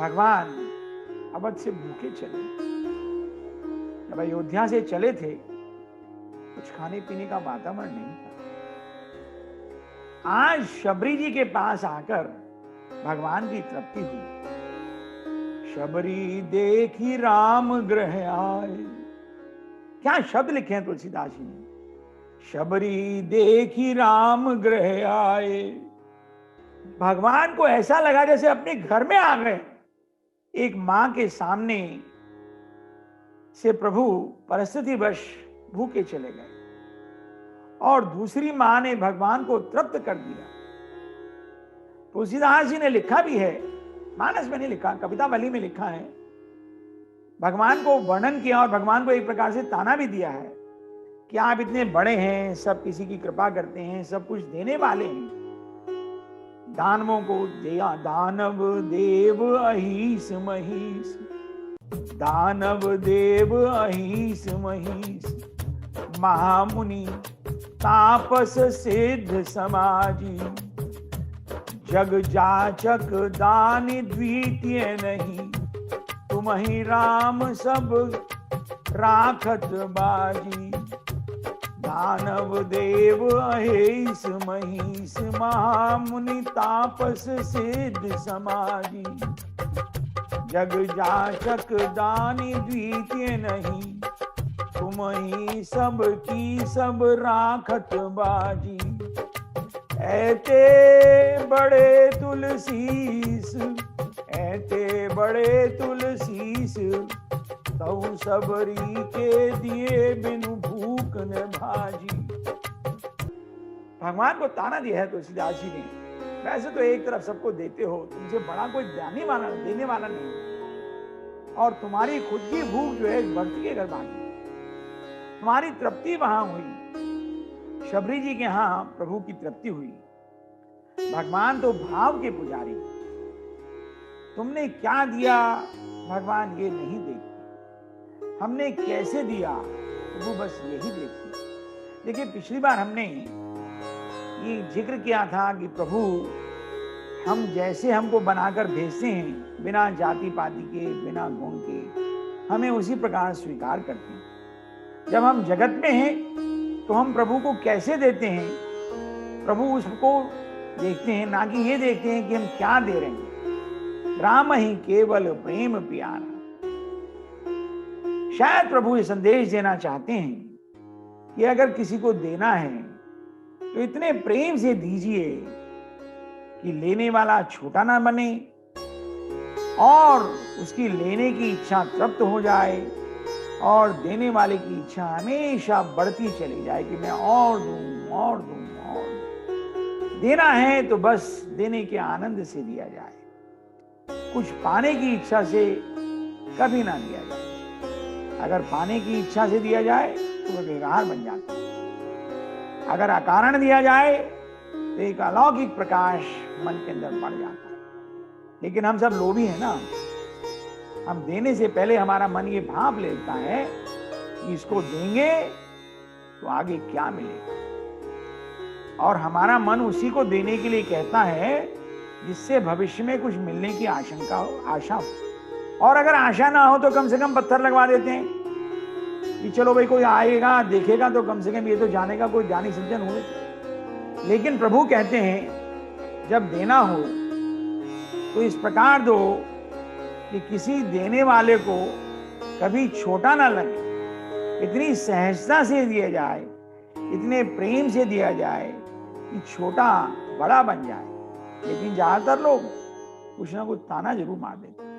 भगवान अवध से भूखे चले। जब अयोध्या से चले थे कुछ खाने पीने का वातावरण नहीं था। आज शबरी जी के पास आकर भगवान की तृप्ति हुई। शबरी देखी राम ग्रह आए। क्या शब्द लिखे हैं तुलसीदास जी ने। शबरी देखी राम ग्रह आए। भगवान को ऐसा लगा जैसे अपने घर में आ गए। एक मां के सामने से प्रभु परिस्थितिवश भूखे चले गए और दूसरी मां ने भगवान को तृप्त कर दिया। तुलसीदास जी ने लिखा भी है, मानस में नहीं लिखा, कवितावली में लिखा है। भगवान को वर्णन किया और भगवान को एक प्रकार से ताना भी दिया है कि आप इतने बड़े हैं, सब किसी की कृपा करते हैं, सब कुछ देने वाले हैं। दानवों को दिया दानव देव अहीस महीस। दानव देव अहीस महीस। महामुनि तापस सिद्ध समाजी। जग जाचक दानी द्वितीय नहीं। तुम ही राम सब राखत बाजी। दानव देव अहीस महीस। महामुनि तापस सिद्ध समाजी। जग जाचक दानी द्वितीय नहीं। तुम ही सब की सब राखत बाजी। ऐते बड़े तुलसीस। ऐते बड़े तुलसीस। तऊ सबरी के दिए बिनु भूख न भाजी। भगवान को ताना दिया है तुलसीदास जी ने। वैसे तो एक तरफ सबको देते हो, तुमसे बड़ा कोई देने वाला नहीं। और तुम्हारी खुद की भूख जो है भक्ति के घर भागी। तुम्हारी तृप्ति वहां हुई। शबरी जी के यहां प्रभु की तृप्ति हुई। भगवान तो भाव के पुजारी। तुमने क्या दिया भगवान ये नहीं देखते। हमने कैसे दिया प्रभु बस यही देखते। देखिए पिछली बार हमने ये जिक्र किया था कि प्रभु हम जैसे हमको बनाकर भेजते हैं, बिना जाति पाति के, बिना गुण के, हमें उसी प्रकार स्वीकार करते हैं। जब हम जगत में हैं तो हम प्रभु को कैसे देते हैं, प्रभु उसको देखते हैं, ना कि ये देखते हैं कि हम क्या दे रहे हैं। राम ही केवल प्रेम प्यारा। शायद प्रभु ये संदेश देना चाहते हैं कि अगर किसी को देना है तो इतने प्रेम से दीजिए कि लेने वाला छोटा ना बने और उसकी लेने की इच्छा तृप्त हो जाए और देने वाले की इच्छा हमेशा बढ़ती चली जाए कि मैं और दूं और दूं और दूं। देना है तो बस देने के आनंद से दिया जाए, कुछ पाने की इच्छा से कभी ना दिया जाए। अगर पाने की इच्छा से दिया जाए तो वह बेकार बन जाता है। अगर अकारण दिया जाए तो एक अलौकिक प्रकाश मन के अंदर बढ़ जाता है। लेकिन हम सब लोभी हैं ना। हम देने से पहले हमारा मन ये भाप लेता है कि इसको देंगे तो आगे क्या मिलेगा, और हमारा मन उसी को देने के लिए कहता है जिससे भविष्य में कुछ मिलने की आशंका हो, आशा हो। और अगर आशा ना हो तो कम से कम पत्थर लगवा देते हैं कि चलो भाई कोई आएगा देखेगा तो कम से कम ये तो जानेगा कोई ज्ञानी सज्जन हुए। लेकिन प्रभु कहते हैं जब देना हो तो इस प्रकार दो कि किसी देने वाले को कभी छोटा ना लगे। इतनी सहजता से दिया जाए, इतने प्रेम से दिया जाए कि छोटा बड़ा बन जाए। लेकिन ज्यादातर लोग कुछ ना कुछ ताना जरूर मार देते।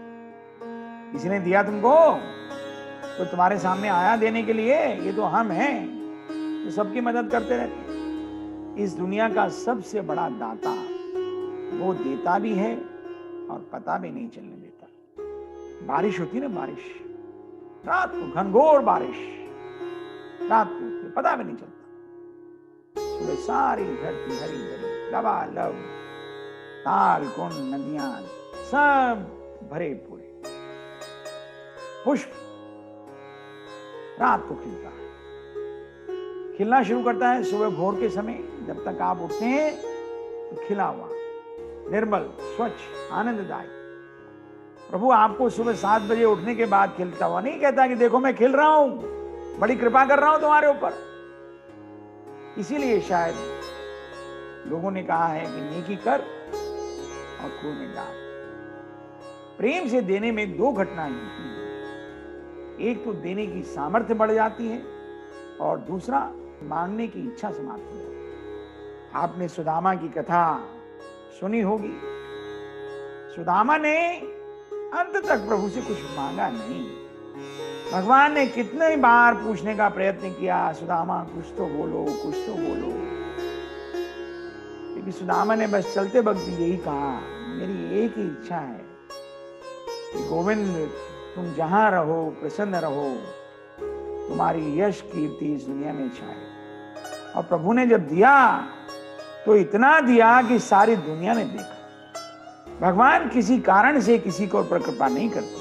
किसी ने दिया तुमको तो तुम्हारे सामने आया देने के लिए, ये तो हम हैं तो सबकी मदद करते रहते हैं। इस दुनिया का सबसे बड़ा दाता वो देता भी है और पता भी नहीं चलने देता। बारिश होती ना, बारिश रात को, घनघोर बारिश रात को, पता भी नहीं चलता। सुबह सारी धरती हरी भरी, लबालब ताल कुंड नदियां सब भरे पूरे। पुष्प रात को खिलता है, खिलना शुरू करता है सुबह भोर के समय। जब तक आप उठते हैं तो खिला हुआ, निर्मल, स्वच्छ, आनंददायक। प्रभु आपको सुबह 7 बजे उठने के बाद खिलता हुआ नहीं कहता कि देखो मैं खिल रहा हूं, बड़ी कृपा कर रहा हूं तुम्हारे ऊपर। इसीलिए शायद लोगों ने कहा है कि नेकी कर और खून में डाल। प्रेम से देने में 2 घटनाएं होती हैं। एक तो देने की सामर्थ्य बढ़ जाती है और दूसरा मांगने की इच्छा समाप्त हो जाती है। आपने सुदामा की कथा सुनी होगी। सुदामा ने अंत तक प्रभु से कुछ मांगा नहीं। भगवान ने कितने बार पूछने का प्रयत्न किया, सुदामा कुछ तो बोलो, कुछ तो बोलो। लेकिन सुदामा ने बस चलते वक्त यही कहा, मेरी एक ही इच्छा है कि गोविंद तुम जहां रहो प्रसन्न रहो, तुम्हारी यश कीर्ति इस दुनिया में छाए। और प्रभु ने जब दिया तो इतना दिया कि सारी दुनिया ने देखा। भगवान किसी कारण से किसी को ऊपर कृपा नहीं करते।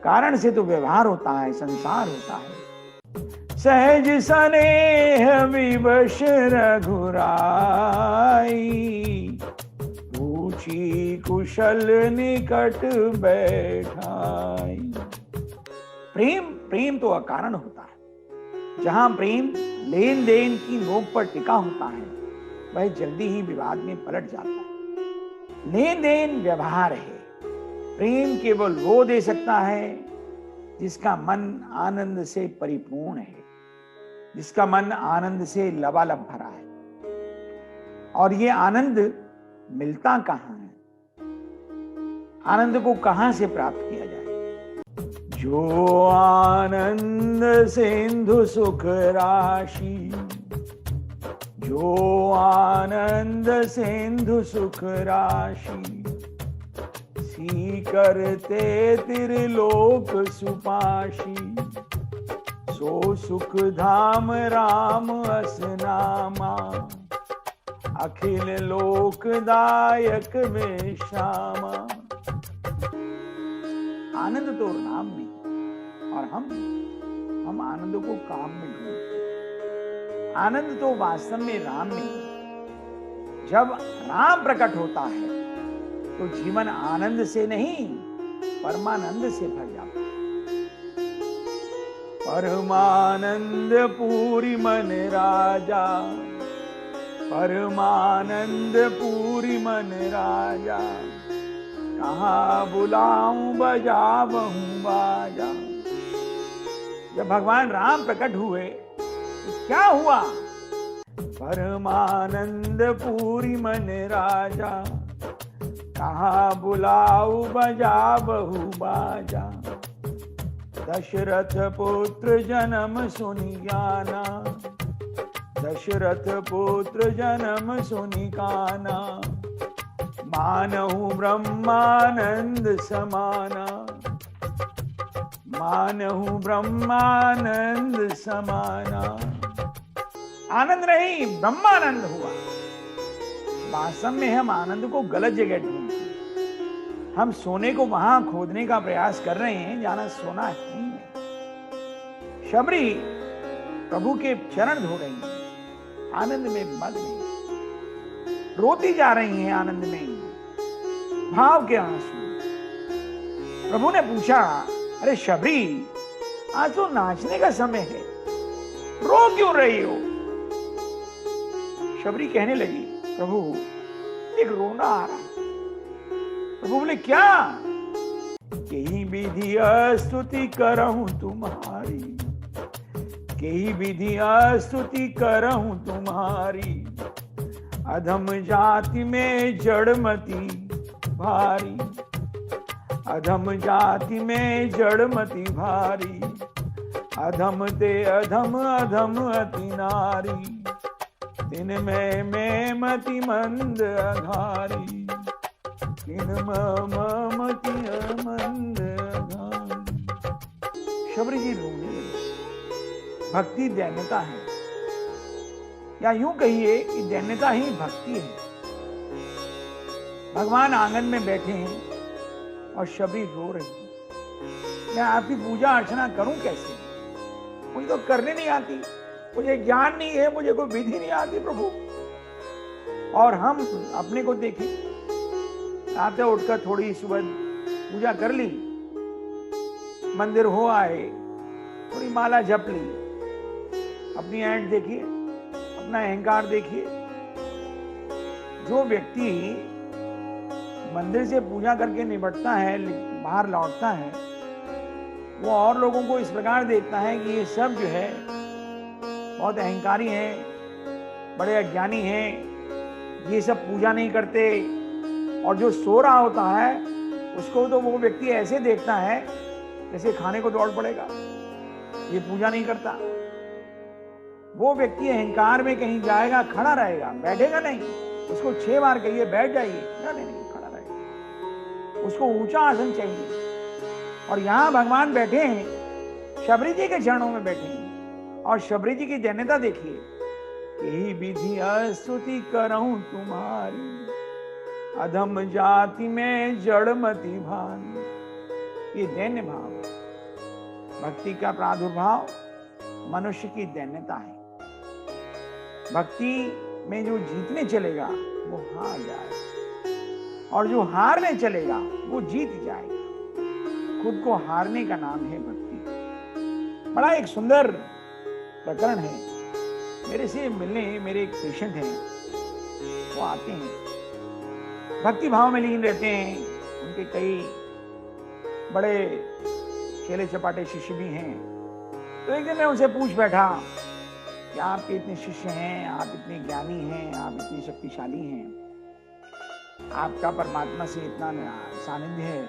कारण से तो व्यवहार होता है, संसार होता है। सहज स्नेह विवश रघुराई, पूछी कुशल निकट बैठाई। प्रेम तो अकारण होता है। जहां प्रेम लेन देन की नोक पर टिका होता है, वह जल्दी ही विवाद में पलट जाता है। लेन देन व्यवहार है। प्रेम केवल वो दे सकता है जिसका मन आनंद से परिपूर्ण है, जिसका मन आनंद से लबालब भरा है। और ये आनंद मिलता कहां है? आनंद को कहां से प्राप्त किया जाए? जो आनंद सिंधु सुख राशि, जो आनंद सिंधु सुख राशि, सी करते त्रिलोक सुपाशी। सो सुख धाम राम असनामा, अखिल लोकदायक विश्रामा। आनंद तो राम में, और हम आनंद को काम में ढूंढते। आनंद तो वास्तव में राम में। जब राम प्रकट होता है तो जीवन आनंद से नहीं परमानंद से भर जाता है। परमानंद पूरी मन राजा, परमानंद पूरी मन राजा, कहाँ बुलाऊं बजाऊं बाजा। जब भगवान राम प्रकट हुए तो क्या हुआ? परमानंद पूरी मन राजा, कहाँ बुलाऊ बजा बहु बाजा। दशरथ पुत्र जन्म सुनि काना, दशरथ पुत्र जन्म सुनि काना। मानहु ब्रह्मानंद समाना, मानहु ब्रह्मानंद समाना। आनंद नहीं, ब्रह्मानंद हुआ। वास्तव में हम आनंद को गलत जगह ढूंढते हैं। हम सोने को वहां खोदने का प्रयास कर रहे हैं जहां सोना नहीं है। शबरी प्रभु के चरण धो रही हैं, आनंद में मग्न है, रोती जा रही हैं आनंद में, भाव के आंसू। प्रभु ने पूछा, अरे शबरी, आज तो नाचने का समय है, रो क्यों रही हो? शबरी कहने लगी, प्रभु एक रोना आ रहा है। प्रभु बोले, क्या? यही विधि स्तुति करहूं तुम्हारी, यही विधि स्तुति करहूं तुम्हारी। अधम जाति में जड़मती भारी, अधम जाति में जड़मती भारी। अधम ते अधम अधम अति नारी, दिन में मति मंद अघारी। दिन मति मंद अघारी। शबरी जी रोने लगी। भक्ति दैन्यता है, या यूं कहिए कि दैन्यता ही भक्ति है। भगवान आंगन में बैठे हैं और शबरी रो रही है। मैं आपकी पूजा अर्चना करूं कैसे? मुझे तो करने नहीं आती, मुझे ज्ञान नहीं है, मुझे कोई विधि नहीं आती प्रभु। और हम अपने को देखें, आते उठकर थोड़ी सुबह पूजा कर ली, मंदिर हो आए, थोड़ी माला जप ली, अपनी ऐंठ देखिए, अपना अहंकार देखिए। जो व्यक्ति मंदिर से पूजा करके निपटता है, बाहर लौटता है, वो और लोगों को इस प्रकार देखता है कि ये सब जो है बहुत अहंकारी हैं, बड़े अज्ञानी हैं, ये सब पूजा नहीं करते। और जो सो रहा होता है उसको तो वो व्यक्ति ऐसे देखता है जैसे खाने को दौड़ पड़ेगा, ये पूजा नहीं करता। वो व्यक्ति अहंकार में कहीं जाएगा, खड़ा रहेगा, बैठेगा नहीं। उसको 6 बार कहिए बैठ जाइए, नहीं, खड़ा रहेगा। उसको ऊंचा आसन चाहिए। और यहां भगवान बैठे हैं, शबरी जी के चरणों में बैठे हैं, और शबरी जी की दैन्यता देखिए। यही विधि स्तुति करऊं तुम्हारी, अधम जाति में जड़मति भान। ये दैन्य भाव, भक्ति का प्रादुर्भाव मनुष्य की दैन्यता है। भक्ति में जो जीतने चलेगा वो हार जाएगा, और जो हारने चलेगा वो जीत जाएगा। खुद को हारने का नाम है भक्ति। बड़ा एक सुंदर प्रकरण है। मेरे से मिलने मेरे एक पेशेंट हैं, वो आते हैं, भक्ति भाव में लीन रहते हैं। उनके कई बड़े चेले चपाटे शिष्य भी हैं। तो एक दिन मैं उनसे पूछ बैठा कि आपके इतने शिष्य हैं, आप इतने ज्ञानी हैं, आप इतने शक्तिशाली हैं, आपका परमात्मा से इतना सानिध्य है,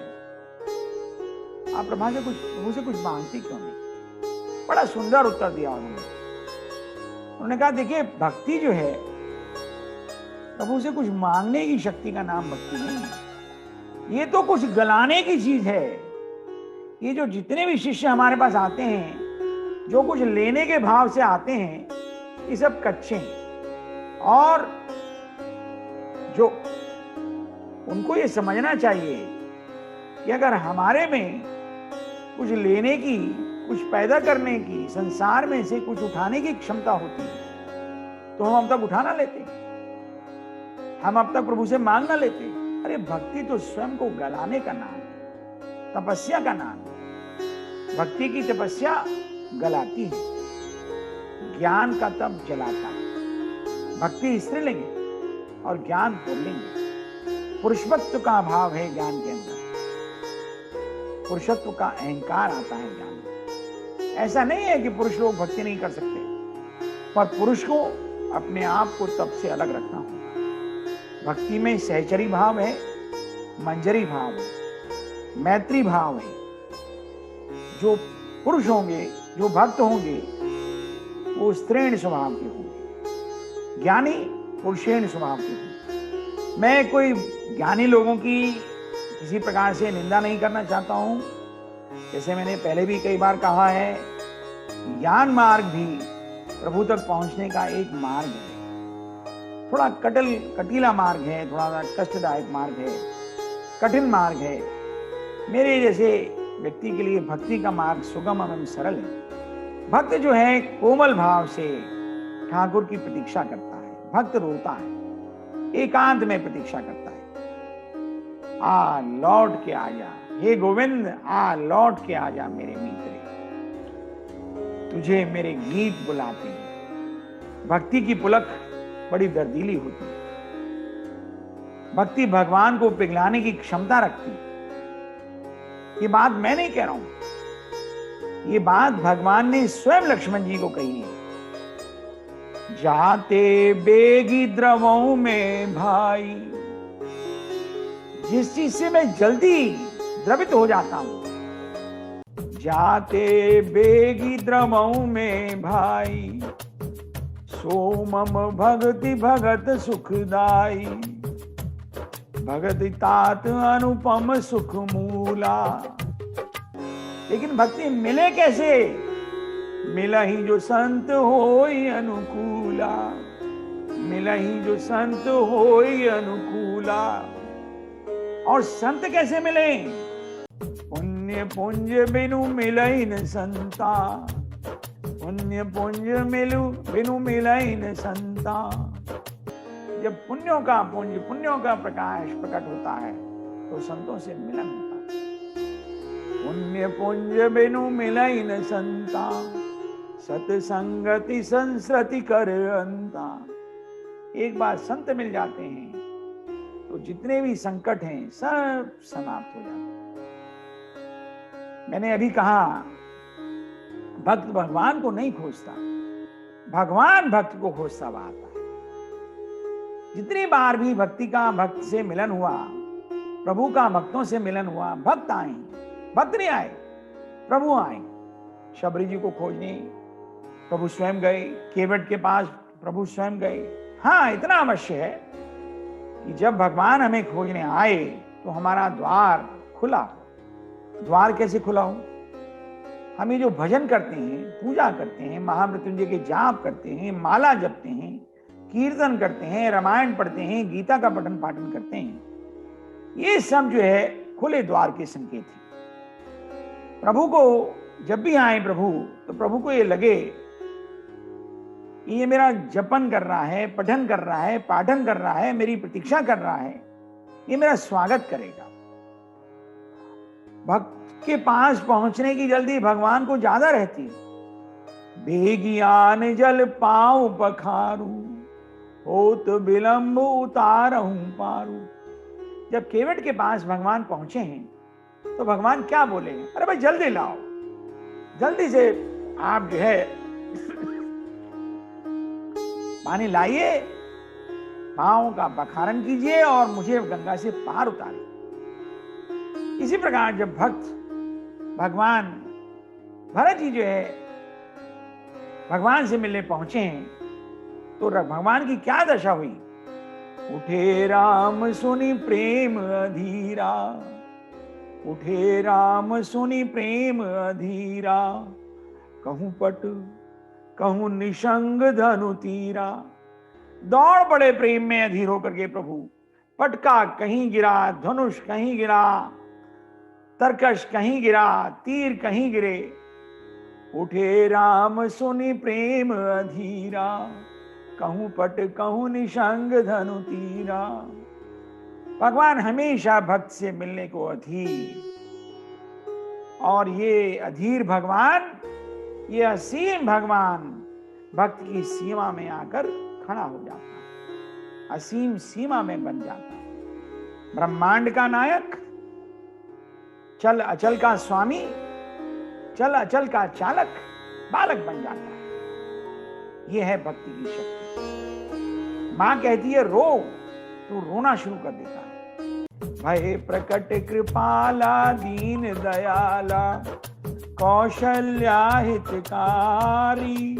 आप प्रभु से कुछ मांगते क्यों नहीं? बड़ा सुंदर उत्तर दिया उन्होंने कहा, देखिए भक्ति जो है, प्रभु से कुछ मांगने की शक्ति का नाम भक्ति नहीं है। ये तो कुछ गलाने की चीज है। ये जो जितने भी शिष्य हमारे पास आते हैं, जो कुछ लेने के भाव से आते हैं, ये सब कच्चे हैं। और जो उनको ये समझना चाहिए कि अगर हमारे में कुछ लेने की, कुछ पैदा करने की, संसार में से कुछ उठाने की क्षमता होती तो हम अब तक उठा ना लेते, हम अब तक प्रभु से मांग ना लेते। अरे भक्ति तो स्वयं को गलाने का नाम है, तपस्या का नाम है। भक्ति की तपस्या गलाती है, ज्ञान का तप जलाता है। भक्ति स्त्रीलिंग है और ज्ञान पुल्लिंग है। पुरुषत्व का अभाव है ज्ञान के अंदर, पुरुषत्व का अहंकार आता है ज्ञान में। ऐसा नहीं है कि पुरुष लोग भक्ति नहीं कर सकते, पर पुरुष को अपने आप को तप से अलग रखना होगा। भक्ति में सहचरी भाव है, मंजरी भाव है, मैत्री भाव है। जो पुरुष होंगे, जो भक्त होंगे, वो स्त्रीण स्वभाव के होंगे, ज्ञानी पुरुषेण स्वभाव के होंगे। मैं कोई ज्ञानी लोगों की किसी प्रकार से निंदा नहीं करना चाहता हूं। जैसे मैंने पहले भी कई बार कहा है, ज्ञान मार्ग भी प्रभु तक पहुंचने का एक मार्ग है। थोड़ा कटीला मार्ग है, थोड़ा कष्टदायक मार्ग है, कठिन मार्ग है। मेरे जैसे व्यक्ति के लिए भक्ति का मार्ग सुगम एवं सरल है। भक्त जो है कोमल भाव से ठाकुर की प्रतीक्षा करता है। भक्त रोता है, एकांत में प्रतीक्षा करता है। आ लौट के आजा हे गोविंद, आ लौट के आजा मेरे मित्र, तुझे मेरे गीत बुलाते हैं। भक्ति की पुलक बड़ी दर्दीली होती है। भक्ति भगवान को पिघलाने की क्षमता रखती है। ये बात मैं नहीं कह रहा हूं, ये बात भगवान ने स्वयं लक्ष्मण जी को कही है। जाते बेगी द्रवों में भाई, जिस चीज से मैं जल्दी द्रवित हो जाता हूं, जाते बेगी द्रवों में भाई, सोमम भगति भगत सुखदाई, भगति तात अनुपम सुख मूला। लेकिन भक्ति मिले कैसे? मिला ही जो संत होई अनुकूला, मिला ही जो संत होई अनुकूला। और संत कैसे मिले? पुण्य पुंज बिनु मिलई न संता, पुण्य पुंज बिनु मिलई न संता। जब पुण्यों का पुंज, पुण्यों का प्रकाश प्रकट होता है तो संतों से मिलन होता है। पुण्य पुंज बिनु मिलई न संता, सतसंगति संस्कृति कर अंता। एक बार संत मिल जाते हैं तो जितने भी संकट हैं सब समाप्त हो जाते हैं। मैंने अभी कहा, भक्त भगवान को नहीं खोजता, भगवान भक्त को खोजता हुआ आता है। जितनी बार भी भक्ति का भक्त से मिलन हुआ, प्रभु का भक्तों से मिलन हुआ, भक्त आए, भक्त नहीं आए, प्रभु आए। शबरी जी को खोजने प्रभु स्वयं गए, केवट के पास प्रभु स्वयं गए। हाँ, इतना अवश्य है कि जब भगवान हमें खोजने आए तो हमारा द्वार खुला। द्वार कैसे खुला हो? हम ये जो भजन करते हैं, पूजा करते हैं, महामृत्युंजय के जाप करते हैं, माला जपते हैं, कीर्तन करते हैं, रामायण पढ़ते हैं, गीता का पठन पाठन करते हैं, ये सब जो है खुले द्वार के संकेत हैं। प्रभु को जब भी आए प्रभु, तो प्रभु को ये लगे ये मेरा जपन कर रहा है, पठन कर रहा है, पाठन कर रहा है, मेरी प्रतीक्षा कर रहा है, ये मेरा स्वागत करेगा। भक्त के पास पहुंचने की जल्दी भगवान को ज्यादा रहती है। बेगियान जल पाऊं पखारू, होत विलंब उतारहूं पारू। जब केवट के पास भगवान पहुंचे हैं तो भगवान क्या बोले? अरे भाई जल्दी लाओ, जल्दी से आप जो है पानी लाइए, पांव का बखारन कीजिए और मुझे गंगा से पार उतारिए। इसी प्रकार जब भक्त भगवान भरत जी जो है भगवान से मिलने पहुंचे हैं तो भगवान की क्या दशा हुई? उठे राम सुनी प्रेम अधीरा, उठे राम सुनी प्रेम अधीरा, कहूं पट कहूं निशंग धनु तीरा। दौड़ पड़े प्रेम में अधीर होकर के प्रभु। पटका कहीं गिरा, धनुष कहीं गिरा, तरकश कहीं गिरा, तीर कहीं गिरे। उठे राम सुनी प्रेम अधीरा, कहूं पट कहूं निशंग धनु तीरा। भगवान हमेशा भक्त से मिलने को अधीर, और ये अधीर भगवान, ये असीम भगवान भक्त की सीमा में आकर खड़ा हो जाता है, असीम सीमा में बन जाता है। ब्रह्मांड का नायक, चल अचल का स्वामी, चल अचल का चालक, बालक बन जाता है। यह है भक्ति की शक्ति। मां कहती है रो, तो रोना शुरू कर देता है। भय प्रकट कृपाला दीन दयाला, कौशल्या हितकारी,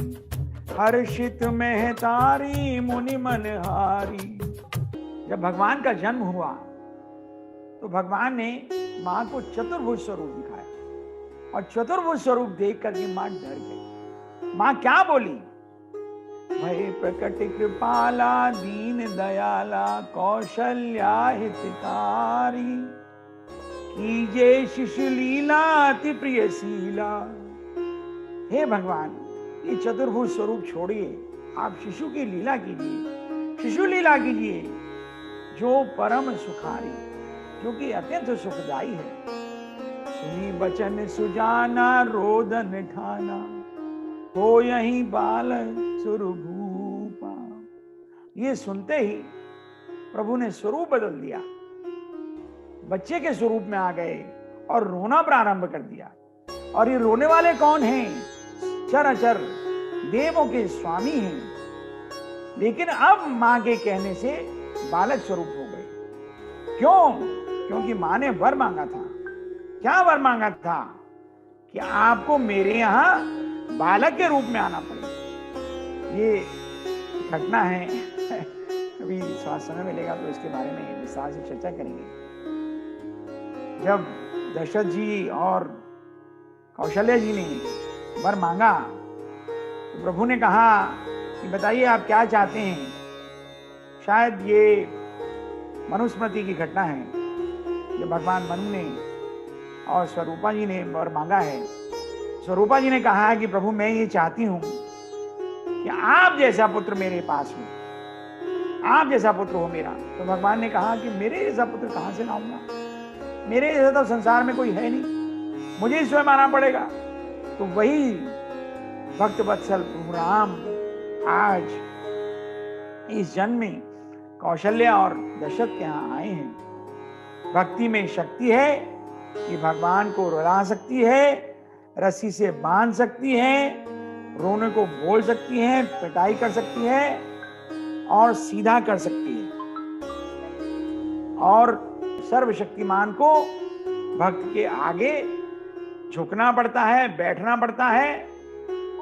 हर्षित महतारी मुनि मनहारी। जब भगवान का जन्म हुआ तो भगवान ने मां को चतुर्भुज स्वरूप दिखाया, और चतुर्भुज स्वरूप देख करके मां डर गई। मां क्या बोली? भय प्रकट कृपाला दीन दयाला, कौशल्या हितकारी, कीजे शिशु लीला अति प्रिय शीला। हे भगवान, ये चतुर्भुज स्वरूप छोड़िए, आप शिशु की लीला कीजिए, शिशु लीला कीजिए जो परम सुखारी, जो कि अत्यंत सुखदायी है। सुनी बचन सुजाना रोदन ठाना, हो यही बाल स्वरूपा। ये सुनते ही प्रभु ने स्वरूप बदल दिया, बच्चे के स्वरूप में आ गए और रोना प्रारंभ कर दिया। और ये रोने वाले कौन हैं? चराचर देवों के स्वामी हैं, लेकिन अब मां के कहने से बालक स्वरूप हो गए। क्यों? क्योंकि मां ने वर मांगा था। क्या वर मांगा था? कि आपको मेरे यहां बालक के रूप में आना पड़ेगा। ये घटना है, अभी थोड़ा समय मिलेगा तो इसके बारे में विस्तार से चर्चा करेंगे। जब दशरथ जी और कौशल्या जी ने वर मांगा तो प्रभु ने कहा कि बताइए आप क्या चाहते हैं। शायद ये मनुस्मृति की घटना है, जब भगवान मनु ने और स्वरूपा जी ने वर मांगा है। स्वरूपा जी ने कहा है कि प्रभु मैं ये चाहती हूं कि आप जैसा पुत्र मेरे पास हो, आप जैसा पुत्र हो मेरा। तो भगवान ने कहा कि मेरे जैसा पुत्र कहां से लाऊंगा? मेरे जैसा तो संसार में कोई है नहीं, मुझे ही स्वयं आना पड़ेगा। तो वही भक्त वत्सल प्रभु राम आज इस जन्म में कौशल्या और दशरथ के यहाँ आए हैं। भक्ति में शक्ति है कि भगवान को रुला सकती है, रस्सी से बांध सकती है, रोने को बोल सकती है, पिटाई कर सकती है और सीधा कर सकती है। और सर्वशक्तिमान को भक्त के आगे झुकना पड़ता है, बैठना पड़ता है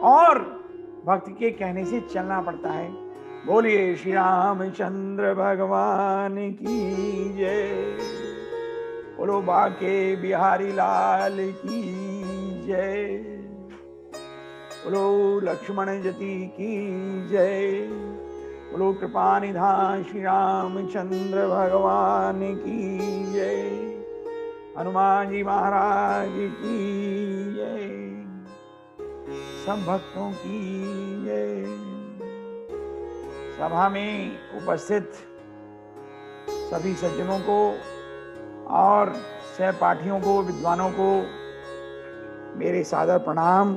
और भक्त के कहने से चलना पड़ता है। बोलिए श्री रामचंद्र भगवान की जय, बोलो बाके बिहारी लाल की जय, बोलो लक्ष्मण जति की जय, बोलो कृपा निधान श्री रामचंद्र भगवान की जय, हनुमान जी महाराज की जय, सब भक्तों की जय। सभा में उपस्थित सभी सज्जनों को और सहपाठियों को, विद्वानों को मेरे सादर प्रणाम।